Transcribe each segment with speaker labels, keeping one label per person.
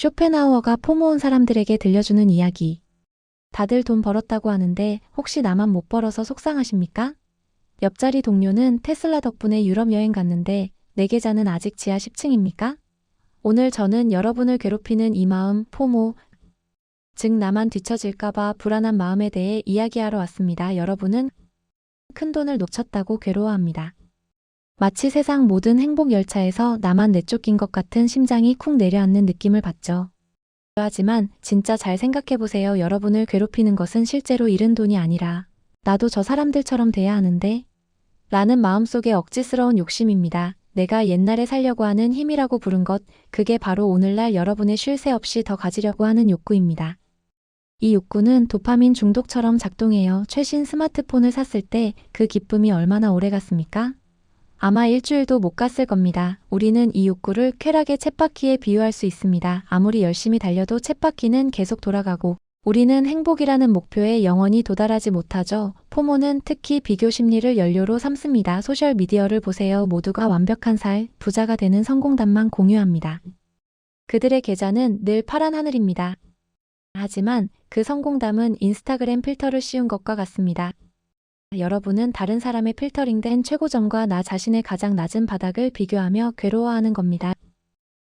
Speaker 1: 쇼펜하우어가 포 모은 사람들에게 들려주는 이야기. 다들 돈 벌었다고 하는데 혹시 나만 못 벌어서 속상하십니까? 옆자리 동료는 테슬라 덕분에 유럽 여행 갔는데 내 계좌는 아직 지하 10층입니까? 오늘 저는 여러분을 괴롭히는 이 마음, 포모, 즉 나만 뒤처질까봐 불안한 마음에 대해 이야기하러 왔습니다. 여러분은 큰 돈을 놓쳤다고 괴로워합니다. 마치 세상 모든 행복 열차에서 나만 내쫓긴 것 같은 심장이 쿵 내려앉는 느낌을 받죠. 하지만 진짜 잘 생각해보세요. 여러분을 괴롭히는 것은 실제로 잃은 돈이 아니라 나도 저 사람들처럼 돼야 하는데 라는 마음속의 억지스러운 욕심입니다. 내가 옛날에 살려고 하는 힘이라고 부른 것, 그게 바로 오늘날 여러분의 쉴 새 없이 더 가지려고 하는 욕구입니다. 이 욕구는 도파민 중독처럼 작동해요. 최신 스마트폰을 샀을 때 그 기쁨이 얼마나 오래 갔습니까? 아마 일주일도 못 갔을 겁니다. 우리는 이 욕구를 쾌락의 쳇바퀴에 비유할 수 있습니다. 아무리 열심히 달려도 쳇바퀴는 계속 돌아가고 우리는 행복이라는 목표에 영원히 도달하지 못하죠. 포모는 특히 비교 심리를 연료로 삼습니다. 소셜미디어를 보세요. 모두가 완벽한 살, 부자가 되는 성공담만 공유합니다. 그들의 계좌는 늘 파란 하늘입니다. 하지만 그 성공담은 인스타그램 필터를 씌운 것과 같습니다. 여러분은 다른 사람의 필터링된 최고점과 나 자신의 가장 낮은 바닥을 비교하며 괴로워하는 겁니다.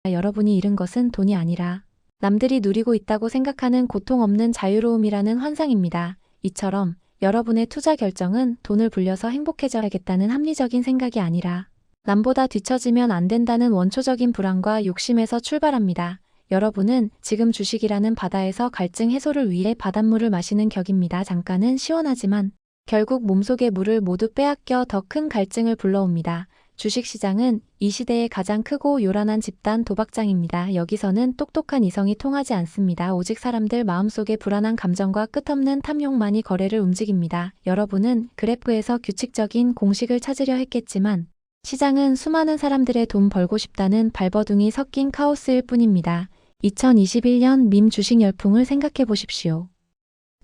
Speaker 1: 여러분이 잃은 것은 돈이 아니라 남들이 누리고 있다고 생각하는 고통 없는 자유로움이라는 환상입니다. 이처럼 여러분의 투자 결정은 돈을 불려서 행복해져야겠다는 합리적인 생각이 아니라 남보다 뒤처지면 안 된다는 원초적인 불안과 욕심에서 출발합니다. 여러분은 지금 주식이라는 바다에서 갈증 해소를 위해 바닷물을 마시는 격입니다. 잠깐은 시원하지만 결국 몸속의 물을 모두 빼앗겨 더 큰 갈증을 불러옵니다. 주식시장은 이 시대의 가장 크고 요란한 집단 도박장입니다. 여기서는 똑똑한 이성이 통하지 않습니다. 오직 사람들 마음속의 불안한 감정과 끝없는 탐욕만이 거래를 움직입니다. 여러분은 그래프에서 규칙적인 공식을 찾으려 했겠지만 시장은 수많은 사람들의 돈 벌고 싶다는 발버둥이 섞인 카오스일 뿐입니다. 2021년 밈 주식 열풍을 생각해 보십시오.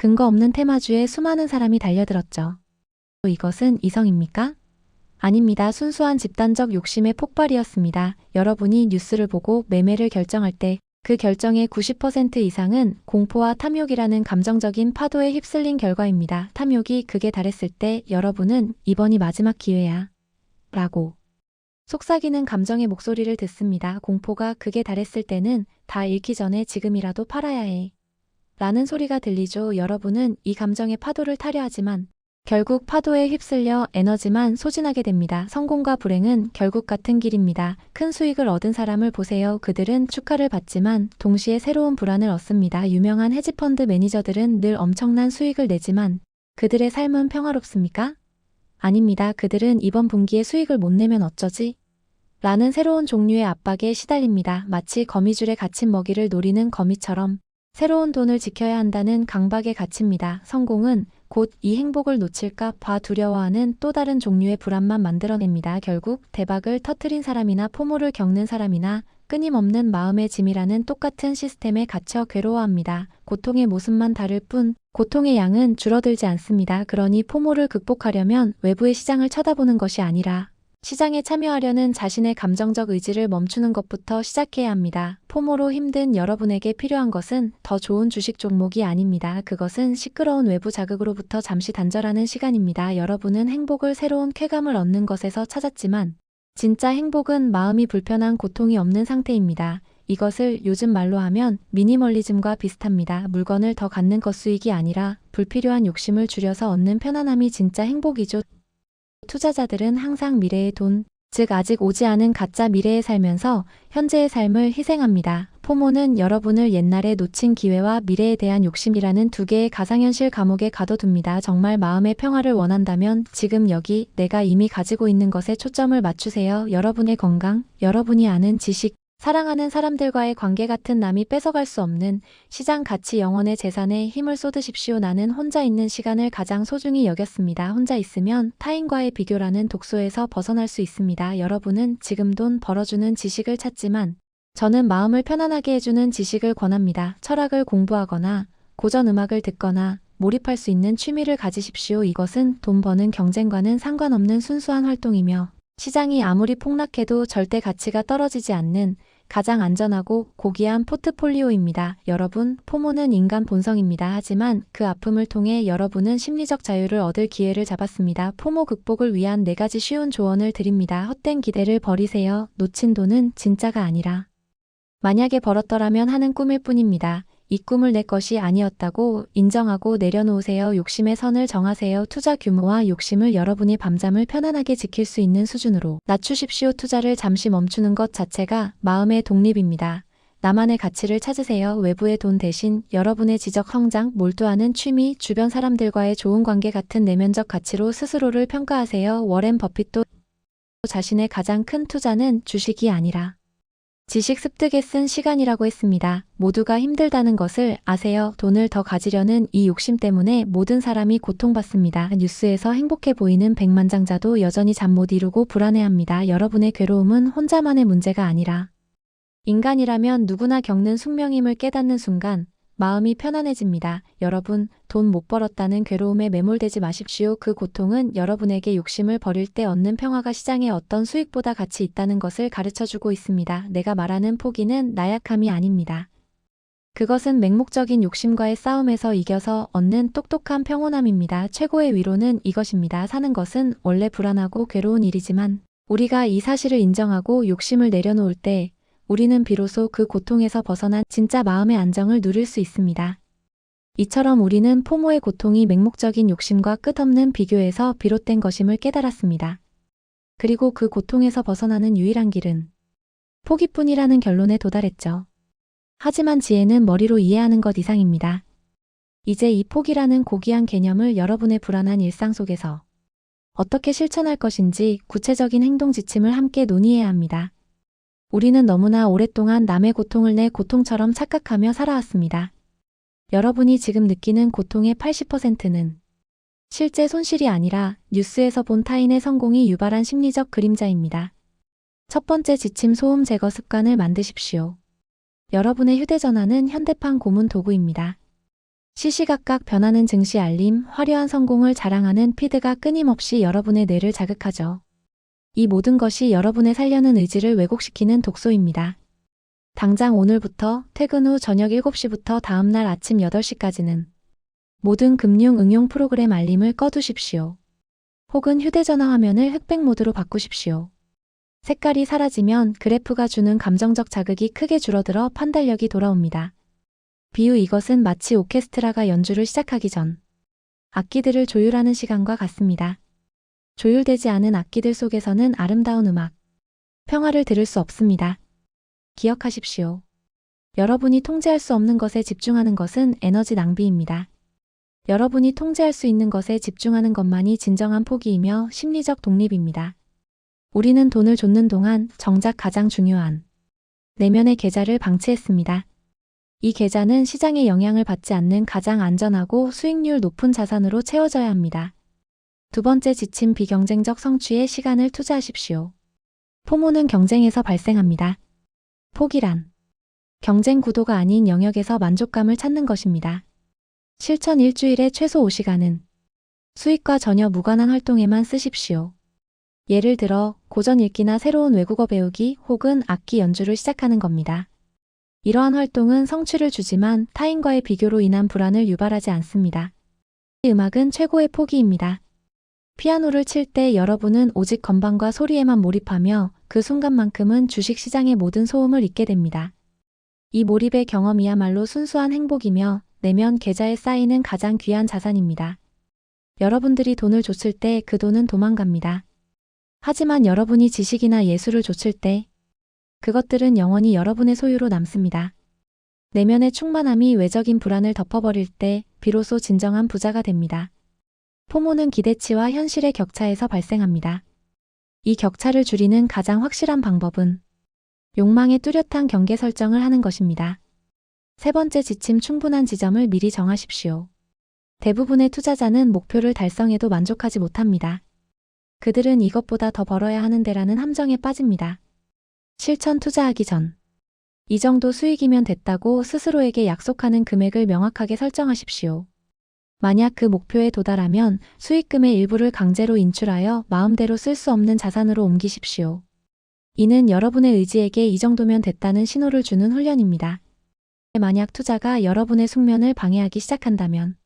Speaker 1: 근거 없는 테마주에 수많은 사람이 달려들었죠. 이것은 이성입니까? 아닙니다. 순수한 집단적 욕심의 폭발이었습니다. 여러분이 뉴스를 보고 매매를 결정할 때 그 결정의 90% 이상은 공포와 탐욕이라는 감정적인 파도에 휩쓸린 결과입니다. 탐욕이 극에 달했을 때 여러분은 이번이 마지막 기회야 라고 속삭이는 감정의 목소리를 듣습니다. 공포가 극에 달했을 때는 다 잃기 전에 지금이라도 팔아야 해 라는 소리가 들리죠. 여러분은 이 감정의 파도를 타려 하지만 결국 파도에 휩쓸려 에너지만 소진하게 됩니다. 성공과 불행은 결국 같은 길입니다. 큰 수익을 얻은 사람을 보세요. 그들은 축하를 받지만 동시에 새로운 불안을 얻습니다. 유명한 헤지펀드 매니저들은 늘 엄청난 수익을 내지만 그들의 삶은 평화롭습니까? 아닙니다. 그들은 이번 분기에 수익을 못 내면 어쩌지? 라는 새로운 종류의 압박에 시달립니다. 마치 거미줄에 갇힌 먹이를 노리는 거미처럼 새로운 돈을 지켜야 한다는 강박에 갇힙니다. 성공은 곧 이 행복을 놓칠까 봐 두려워하는 또 다른 종류의 불안만 만들어냅니다. 결국 대박을 터뜨린 사람이나 포모를 겪는 사람이나 끊임없는 마음의 짐이라는 똑같은 시스템에 갇혀 괴로워합니다. 고통의 모습만 다를 뿐 고통의 양은 줄어들지 않습니다. 그러니 포모를 극복하려면 외부의 시장을 쳐다보는 것이 아니라 시장에 참여하려는 자신의 감정적 의지를 멈추는 것부터 시작해야 합니다. 포모로 힘든 여러분에게 필요한 것은 더 좋은 주식 종목이 아닙니다. 그것은 시끄러운 외부 자극으로부터 잠시 단절하는 시간입니다. 여러분은 행복을 새로운 쾌감을 얻는 것에서 찾았지만 진짜 행복은 마음이 불편한 고통이 없는 상태입니다. 이것을 요즘 말로 하면 미니멀리즘과 비슷합니다. 물건을 더 갖는 것 수익이 아니라 불필요한 욕심을 줄여서 얻는 편안함이 진짜 행복이죠. 투자자들은 항상 미래의 돈, 즉 아직 오지 않은 가짜 미래에 살면서 현재의 삶을 희생합니다. 포모는 여러분을 옛날에 놓친 기회와 미래에 대한 욕심이라는 두 개의 가상현실 감옥에 가둬둡니다. 정말 마음의 평화를 원한다면 지금 여기 내가 이미 가지고 있는 것에 초점을 맞추세요. 여러분의 건강, 여러분이 아는 지식, 사랑하는 사람들과의 관계 같은 남이 뺏어갈 수 없는 시장 가치 영혼의 재산에 힘을 쏟으십시오. 나는 혼자 있는 시간을 가장 소중히 여겼습니다. 혼자 있으면 타인과의 비교라는 독소에서 벗어날 수 있습니다. 여러분은 지금 돈 벌어주는 지식을 찾지만 저는 마음을 편안하게 해주는 지식을 권합니다. 철학을 공부하거나 고전 음악을 듣거나 몰입할 수 있는 취미를 가지십시오. 이것은 돈 버는 경쟁과는 상관없는 순수한 활동이며 시장이 아무리 폭락해도 절대 가치가 떨어지지 않는 가장 안전하고 고귀한 포트폴리오입니다. 여러분, 포모는 인간 본성입니다. 하지만 그 아픔을 통해 여러분은 심리적 자유를 얻을 기회를 잡았습니다. 포모 극복을 위한 4가지 쉬운 조언을 드립니다. 헛된 기대를 버리세요. 놓친 돈은 진짜가 아니라 만약에 벌었더라면 하는 꿈일 뿐입니다. 이 꿈을 내 것이 아니었다고 인정하고 내려놓으세요. 욕심의 선을 정하세요. 투자 규모와 욕심을 여러분이 밤잠을 편안하게 지킬 수 있는 수준으로 낮추십시오. 투자를 잠시 멈추는 것 자체가 마음의 독립입니다. 나만의 가치를 찾으세요. 외부의 돈 대신 여러분의 지적 성장, 몰두하는 취미, 주변 사람들과의 좋은 관계 같은 내면적 가치로 스스로를 평가하세요. 워렌 버핏도 자신의 가장 큰 투자는 주식이 아니라 지식 습득에 쓴 시간이라고 했습니다. 모두가 힘들다는 것을 아세요? 돈을 더 가지려는 이 욕심 때문에 모든 사람이 고통받습니다. 뉴스에서 행복해 보이는 백만장자도 여전히 잠 못 이루고 불안해합니다. 여러분의 괴로움은 혼자만의 문제가 아니라 인간이라면 누구나 겪는 숙명임을 깨닫는 순간 마음이 편안해집니다. 여러분, 돈 못 벌었다는 괴로움에 매몰되지 마십시오. 그 고통은 여러분에게 욕심을 버릴 때 얻는 평화가 시장의 어떤 수익보다 가치 있다는 것을 가르쳐주고 있습니다. 내가 말하는 포기는 나약함이 아닙니다. 그것은 맹목적인 욕심과의 싸움에서 이겨서 얻는 똑똑한 평온함입니다. 최고의 위로는 이것입니다. 사는 것은 원래 불안하고 괴로운 일이지만 우리가 이 사실을 인정하고 욕심을 내려놓을 때 우리는 비로소 그 고통에서 벗어난 진짜 마음의 안정을 누릴 수 있습니다. 이처럼 우리는 포모의 고통이 맹목적인 욕심과 끝없는 비교에서 비롯된 것임을 깨달았습니다. 그리고 그 고통에서 벗어나는 유일한 길은 포기뿐이라는 결론에 도달했죠. 하지만 지혜는 머리로 이해하는 것 이상입니다. 이제 이 포기라는 고귀한 개념을 여러분의 불안한 일상 속에서 어떻게 실천할 것인지 구체적인 행동 지침을 함께 논의해야 합니다. 우리는 너무나 오랫동안 남의 고통을 내 고통처럼 착각하며 살아왔습니다. 여러분이 지금 느끼는 고통의 80%는 실제 손실이 아니라 뉴스에서 본 타인의 성공이 유발한 심리적 그림자입니다. 첫 번째 지침, 소음 제거 습관을 만드십시오. 여러분의 휴대전화는 현대판 고문 도구입니다. 시시각각 변하는 증시 알림, 화려한 성공을 자랑하는 피드가 끊임없이 여러분의 뇌를 자극하죠. 이 모든 것이 여러분의 살려는 의지를 왜곡시키는 독소입니다. 당장 오늘부터 퇴근 후 저녁 7시부터 다음날 아침 8시까지는 모든 금융 응용 프로그램 알림을 꺼두십시오. 혹은 휴대전화 화면을 흑백 모드로 바꾸십시오. 색깔이 사라지면 그래프가 주는 감정적 자극이 크게 줄어들어 판단력이 돌아옵니다. 비유, 이것은 마치 오케스트라가 연주를 시작하기 전 악기들을 조율하는 시간과 같습니다. 조율되지 않은 악기들 속에서는 아름다운 음악, 평화를 들을 수 없습니다. 기억하십시오. 여러분이 통제할 수 없는 것에 집중하는 것은 에너지 낭비입니다. 여러분이 통제할 수 있는 것에 집중하는 것만이 진정한 포기이며 심리적 독립입니다. 우리는 돈을 좇는 동안 정작 가장 중요한 내면의 계좌를 방치했습니다. 이 계좌는 시장의 영향을 받지 않는 가장 안전하고 수익률 높은 자산으로 채워져야 합니다. 두 번째 지침, 비경쟁적 성취에 시간을 투자하십시오. 포모는 경쟁에서 발생합니다. 포기란 경쟁 구도가 아닌 영역에서 만족감을 찾는 것입니다. 실천, 일주일에 최소 5시간은 수익과 전혀 무관한 활동에만 쓰십시오. 예를 들어 고전 읽기나 새로운 외국어 배우기 혹은 악기 연주를 시작하는 겁니다. 이러한 활동은 성취를 주지만 타인과의 비교로 인한 불안을 유발하지 않습니다. 음악은 최고의 포기입니다. 피아노를 칠 때 여러분은 오직 건반과 소리에만 몰입하며 그 순간만큼은 주식시장의 모든 소음을 잊게 됩니다. 이 몰입의 경험이야말로 순수한 행복이며 내면 계좌에 쌓이는 가장 귀한 자산입니다. 여러분들이 돈을 줬을 때 그 돈은 도망갑니다. 하지만 여러분이 지식이나 예술을 줬을 때 그것들은 영원히 여러분의 소유로 남습니다. 내면의 충만함이 외적인 불안을 덮어버릴 때 비로소 진정한 부자가 됩니다. 포모는 기대치와 현실의 격차에서 발생합니다. 이 격차를 줄이는 가장 확실한 방법은 욕망의 뚜렷한 경계 설정을 하는 것입니다. 세 번째 지침, 충분한 지점을 미리 정하십시오. 대부분의 투자자는 목표를 달성해도 만족하지 못합니다. 그들은 이것보다 더 벌어야 하는데라는 함정에 빠집니다. 실천, 투자하기 전 이 정도 수익이면 됐다고 스스로에게 약속하는 금액을 명확하게 설정하십시오. 만약 그 목표에 도달하면 수익금의 일부를 강제로 인출하여 마음대로 쓸 수 없는 자산으로 옮기십시오. 이는 여러분의 의지에게 이 정도면 됐다는 신호를 주는 훈련입니다. 만약 투자가 여러분의 숙면을 방해하기 시작한다면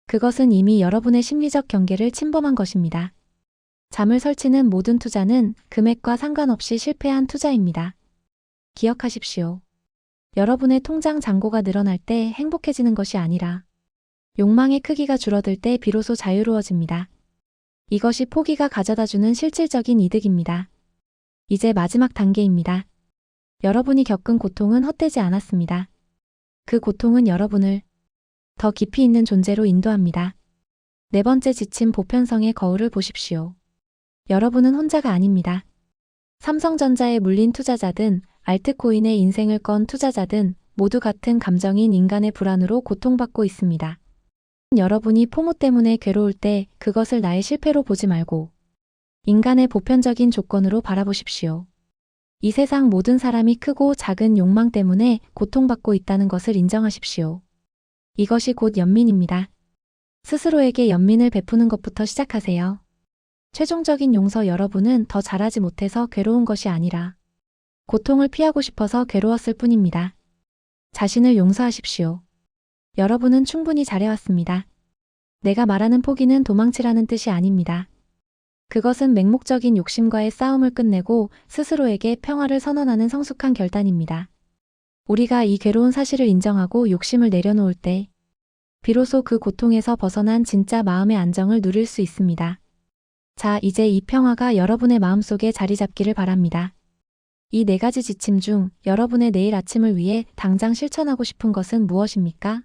Speaker 1: 그것은 이미 여러분의 심리적 경계를 침범한 것입니다. 잠을 설치는 모든 투자는 금액과 상관없이 실패한 투자입니다. 기억하십시오. 여러분의 통장 잔고가 늘어날 때 행복해지는 것이 아니라 욕망의 크기가 줄어들 때 비로소 자유로워집니다. 이것이 포기가 가져다주는 실질적인 이득입니다. 이제 마지막 단계입니다. 여러분이 겪은 고통은 헛되지 않았습니다. 그 고통은 여러분을 더 깊이 있는 존재로 인도합니다. 네 번째 지침 보편성의 거울을 보십시오. 여러분은 혼자가 아닙니다. 삼성전자에 물린 투자자든 알트코인의 인생을 건 투자자든 모두 같은 감정인 인간의 불안으로 고통받고 있습니다. 여러분이 포모 때문에 괴로울 때 그것을 나의 실패로 보지 말고 인간의 보편적인 조건으로 바라보십시오. 이 세상 모든 사람이 크고 작은 욕망 때문에 고통받고 있다는 것을 인정하십시오. 이것이 곧 연민입니다. 스스로에게 연민을 베푸는 것부터 시작하세요. 최종적인 용서 여러분은 더 잘하지 못해서 괴로운 것이 아니라 고통을 피하고 싶어서 괴로웠을 뿐입니다. 자신을 용서하십시오. 여러분은 충분히 잘해왔습니다. 내가 말하는 포기는 도망치라는 뜻이 아닙니다. 그것은 맹목적인 욕심과의 싸움을 끝내고 스스로에게 평화를 선언하는 성숙한 결단입니다. 우리가 이 괴로운 사실을 인정하고 욕심을 내려놓을 때 비로소 그 고통에서 벗어난 진짜 마음의 안정을 누릴 수 있습니다. 자, 이제 이 평화가 여러분의 마음속에 자리 잡기를 바랍니다. 이 네 가지 지침 중 여러분의 내일 아침을 위해 당장 실천하고 싶은 것은 무엇입니까?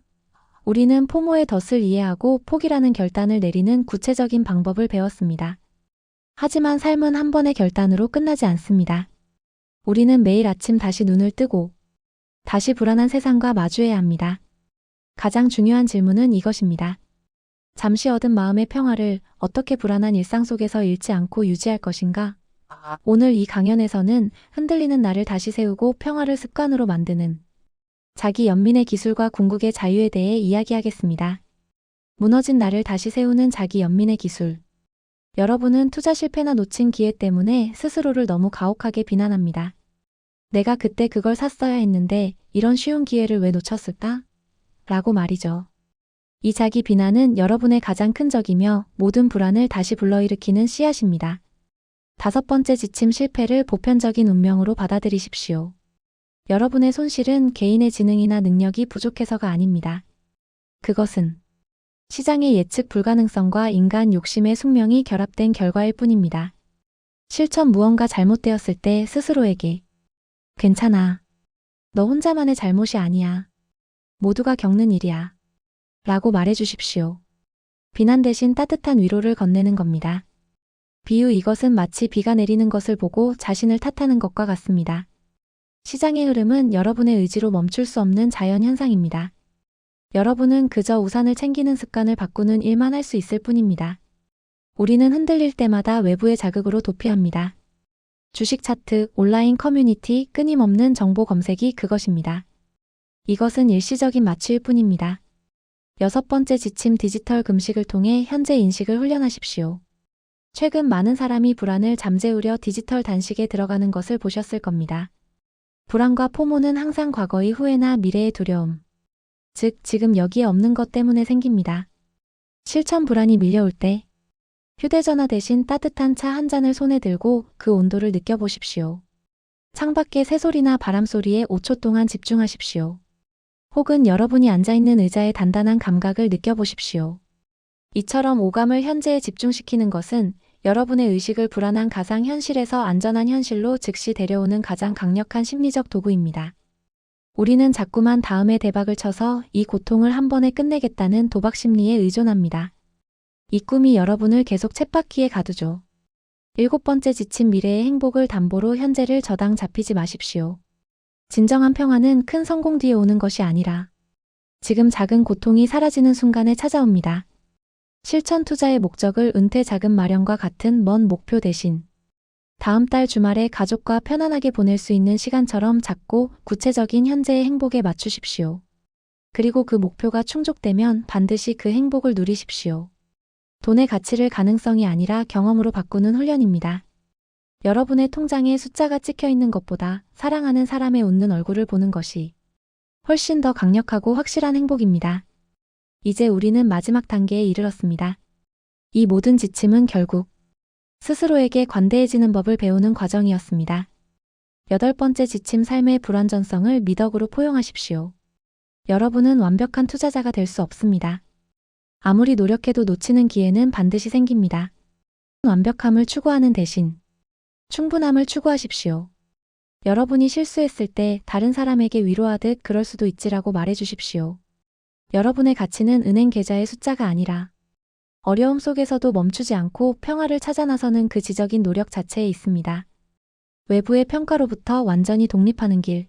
Speaker 1: 우리는 포모의 덫을 이해하고 포기라는 결단을 내리는 구체적인 방법을 배웠습니다. 하지만 삶은 한 번의 결단으로 끝나지 않습니다. 우리는 매일 아침 다시 눈을 뜨고 다시 불안한 세상과 마주해야 합니다. 가장 중요한 질문은 이것입니다. 잠시 얻은 마음의 평화를 어떻게 불안한 일상 속에서 잃지 않고 유지할 것인가? 오늘 이 강연에서는 흔들리는 나를 다시 세우고 평화를 습관으로 만드는 자기 연민의 기술과 궁극의 자유에 대해 이야기하겠습니다. 무너진 나를 다시 세우는 자기 연민의 기술. 여러분은 투자 실패나 놓친 기회 때문에 스스로를 너무 가혹하게 비난합니다. 내가 그때 그걸 샀어야 했는데 이런 쉬운 기회를 왜 놓쳤을까? 라고 말이죠. 이 자기 비난은 여러분의 가장 큰 적이며 모든 불안을 다시 불러일으키는 씨앗입니다. 다섯 번째 지침 실패를 보편적인 운명으로 받아들이십시오. 여러분의 손실은 개인의 지능이나 능력이 부족해서가 아닙니다. 그것은 시장의 예측 불가능성과 인간 욕심의 숙명이 결합된 결과일 뿐입니다. 실천 무언가 잘못되었을 때 스스로에게 괜찮아. 너 혼자만의 잘못이 아니야. 모두가 겪는 일이야. 라고 말해주십시오. 비난 대신 따뜻한 위로를 건네는 겁니다. 비유 이것은 마치 비가 내리는 것을 보고 자신을 탓하는 것과 같습니다. 시장의 흐름은 여러분의 의지로 멈출 수 없는 자연 현상입니다. 여러분은 그저 우산을 챙기는 습관을 바꾸는 일만 할 수 있을 뿐입니다. 우리는 흔들릴 때마다 외부의 자극으로 도피합니다. 주식 차트, 온라인 커뮤니티, 끊임없는 정보 검색이 그것입니다. 이것은 일시적인 마취일 뿐입니다. 여섯 번째 지침 디지털 금식을 통해 현재 인식을 훈련하십시오. 최근 많은 사람이 불안을 잠재우려 디지털 단식에 들어가는 것을 보셨을 겁니다. 불안과 포모는 항상 과거의 후회나 미래의 두려움, 즉 지금 여기에 없는 것 때문에 생깁니다. 실천 불안이 밀려올 때 휴대전화 대신 따뜻한 차 한 잔을 손에 들고 그 온도를 느껴보십시오. 창밖의 새소리나 바람소리에 5초 동안 집중하십시오. 혹은 여러분이 앉아있는 의자의 단단한 감각을 느껴보십시오. 이처럼 오감을 현재에 집중시키는 것은 여러분의 의식을 불안한 가상 현실에서 안전한 현실로 즉시 데려오는 가장 강력한 심리적 도구입니다. 우리는 자꾸만 다음에 대박을 쳐서 이 고통을 한 번에 끝내겠다는 도박 심리에 의존합니다. 이 꿈이 여러분을 계속 쳇바퀴에 가두죠. 일곱 번째 지침 미래의 행복을 담보로 현재를 저당 잡히지 마십시오. 진정한 평화는 큰 성공 뒤에 오는 것이 아니라 지금 작은 고통이 사라지는 순간에 찾아옵니다. 실천 투자의 목적을 은퇴 자금 마련과 같은 먼 목표 대신 다음 달 주말에 가족과 편안하게 보낼 수 있는 시간처럼 작고 구체적인 현재의 행복에 맞추십시오. 그리고 그 목표가 충족되면 반드시 그 행복을 누리십시오. 돈의 가치를 가능성이 아니라 경험으로 바꾸는 훈련입니다. 여러분의 통장에 숫자가 찍혀 있는 것보다 사랑하는 사람의 웃는 얼굴을 보는 것이 훨씬 더 강력하고 확실한 행복입니다. 이제 우리는 마지막 단계에 이르렀습니다. 이 모든 지침은 결국 스스로에게 관대해지는 법을 배우는 과정이었습니다. 8번째 지침, 삶의 불완전성을 미덕으로 포용하십시오. 여러분은 완벽한 투자자가 될 수 없습니다. 아무리 노력해도 놓치는 기회는 반드시 생깁니다. 완벽함을 추구하는 대신 충분함을 추구하십시오. 여러분이 실수했을 때 다른 사람에게 위로하듯 그럴 수도 있지라고 말해주십시오. 여러분의 가치는 은행 계좌의 숫자가 아니라 어려움 속에서도 멈추지 않고 평화를 찾아 나서는 그 지적인 노력 자체에 있습니다. 외부의 평가로부터 완전히 독립하는 길.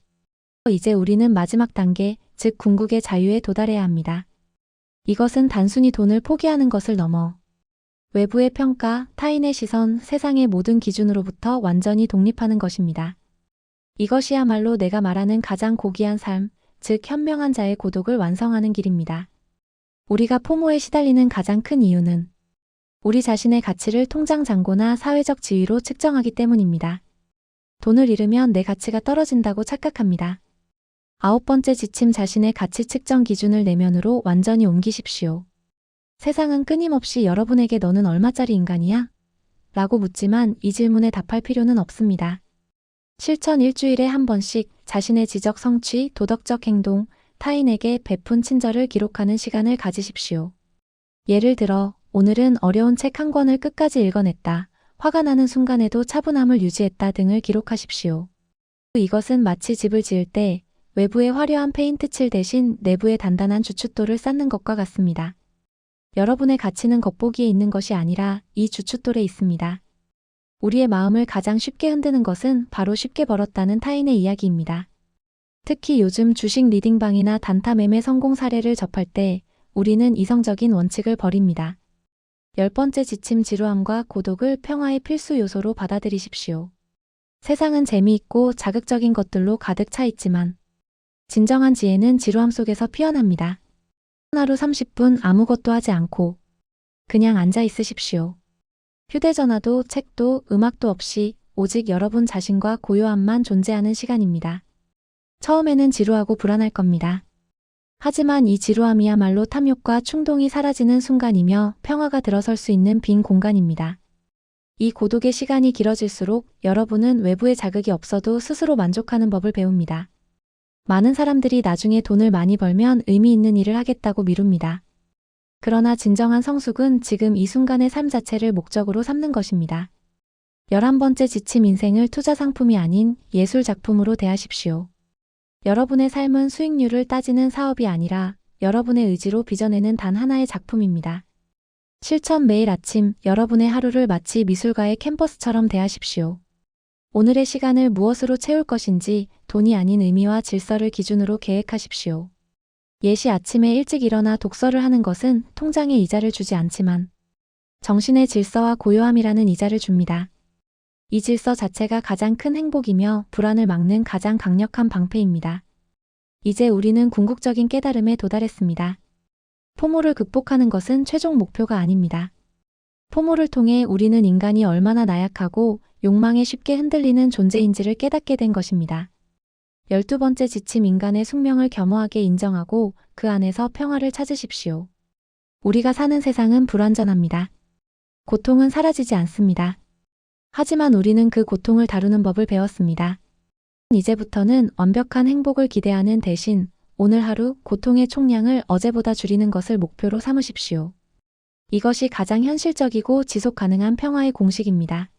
Speaker 1: 이제 우리는 마지막 단계, 즉 궁극의 자유에 도달해야 합니다. 이것은 단순히 돈을 포기하는 것을 넘어 외부의 평가, 타인의 시선, 세상의 모든 기준으로부터 완전히 독립하는 것입니다. 이것이야말로 내가 말하는 가장 고귀한 삶, 즉 현명한 자의 고독을 완성하는 길입니다. 우리가 포모에 시달리는 가장 큰 이유는 우리 자신의 가치를 통장 잔고나 사회적 지위로 측정하기 때문입니다. 돈을 잃으면 내 가치가 떨어진다고 착각합니다. 9번째 지침, 자신의 가치 측정 기준을 내면으로 완전히 옮기십시오. 세상은 끊임없이 여러분에게 너는 얼마짜리 인간이야? 라고 묻지만 이 질문에 답할 필요는 없습니다. 실천, 일주일에 한 번씩 자신의 지적 성취, 도덕적 행동, 타인에게 베푼 친절을 기록하는 시간을 가지십시오. 예를 들어 오늘은 어려운 책 한 권을 끝까지 읽어냈다. 화가 나는 순간에도 차분함을 유지했다 등을 기록하십시오. 이것은 마치 집을 지을 때 외부의 화려한 페인트 칠 대신 내부의 단단한 주춧돌을 쌓는 것과 같습니다. 여러분의 가치는 겉보기에 있는 것이 아니라 이 주춧돌에 있습니다. 우리의 마음을 가장 쉽게 흔드는 것은 바로 쉽게 벌었다는 타인의 이야기입니다. 특히 요즘 주식 리딩방이나 단타 매매 성공 사례를 접할 때 우리는 이성적인 원칙을 버립니다. 10번째 지침, 지루함과 고독을 평화의 필수 요소로 받아들이십시오. 세상은 재미있고 자극적인 것들로 가득 차 있지만 진정한 지혜는 지루함 속에서 피어납니다. 하루 30분 아무것도 하지 않고 그냥 앉아 있으십시오. 휴대전화도 책도 음악도 없이 오직 여러분 자신과 고요함만 존재하는 시간입니다. 처음에는 지루하고 불안할 겁니다. 하지만 이 지루함이야말로 탐욕과 충동이 사라지는 순간이며 평화가 들어설 수 있는 빈 공간입니다. 이 고독의 시간이 길어질수록 여러분은 외부의 자극이 없어도 스스로 만족하는 법을 배웁니다. 많은 사람들이 나중에 돈을 많이 벌면 의미 있는 일을 하겠다고 미룹니다. 그러나 진정한 성숙은 지금 이 순간의 삶 자체를 목적으로 삼는 것입니다. 11번째 지침, 인생을 투자 상품이 아닌 예술 작품으로 대하십시오. 여러분의 삶은 수익률을 따지는 사업이 아니라 여러분의 의지로 빚어내는 단 하나의 작품입니다. 실천, 매일 아침 여러분의 하루를 마치 미술가의 캔버스처럼 대하십시오. 오늘의 시간을 무엇으로 채울 것인지 돈이 아닌 의미와 질서를 기준으로 계획하십시오. 예시, 아침에 일찍 일어나 독서를 하는 것은 통장에 이자를 주지 않지만 정신의 질서와 고요함이라는 이자를 줍니다. 이 질서 자체가 가장 큰 행복이며 불안을 막는 가장 강력한 방패입니다. 이제 우리는 궁극적인 깨달음에 도달했습니다. 포모를 극복하는 것은 최종 목표가 아닙니다. 포모를 통해 우리는 인간이 얼마나 나약하고 욕망에 쉽게 흔들리는 존재인지를 깨닫게 된 것입니다. 12번째 지침, 인간의 숙명을 겸허하게 인정하고 그 안에서 평화를 찾으십시오. 우리가 사는 세상은 불완전합니다. 고통은 사라지지 않습니다. 하지만 우리는 그 고통을 다루는 법을 배웠습니다. 이제부터는 완벽한 행복을 기대하는 대신 오늘 하루 고통의 총량을 어제보다 줄이는 것을 목표로 삼으십시오. 이것이 가장 현실적이고 지속 가능한 평화의 공식입니다.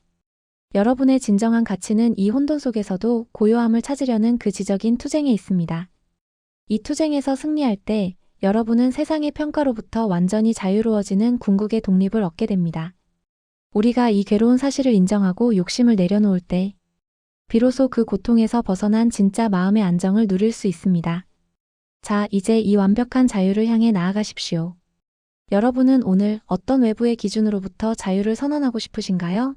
Speaker 1: 여러분의 진정한 가치는 이 혼돈 속에서도 고요함을 찾으려는 그 지적인 투쟁에 있습니다. 이 투쟁에서 승리할 때 여러분은 세상의 평가로부터 완전히 자유로워지는 궁극의 독립을 얻게 됩니다. 우리가 이 괴로운 사실을 인정하고 욕심을 내려놓을 때 비로소 그 고통에서 벗어난 진짜 마음의 안정을 누릴 수 있습니다. 자, 이제 이 완벽한 자유를 향해 나아가십시오. 여러분은 오늘 어떤 외부의 기준으로부터 자유를 선언하고 싶으신가요?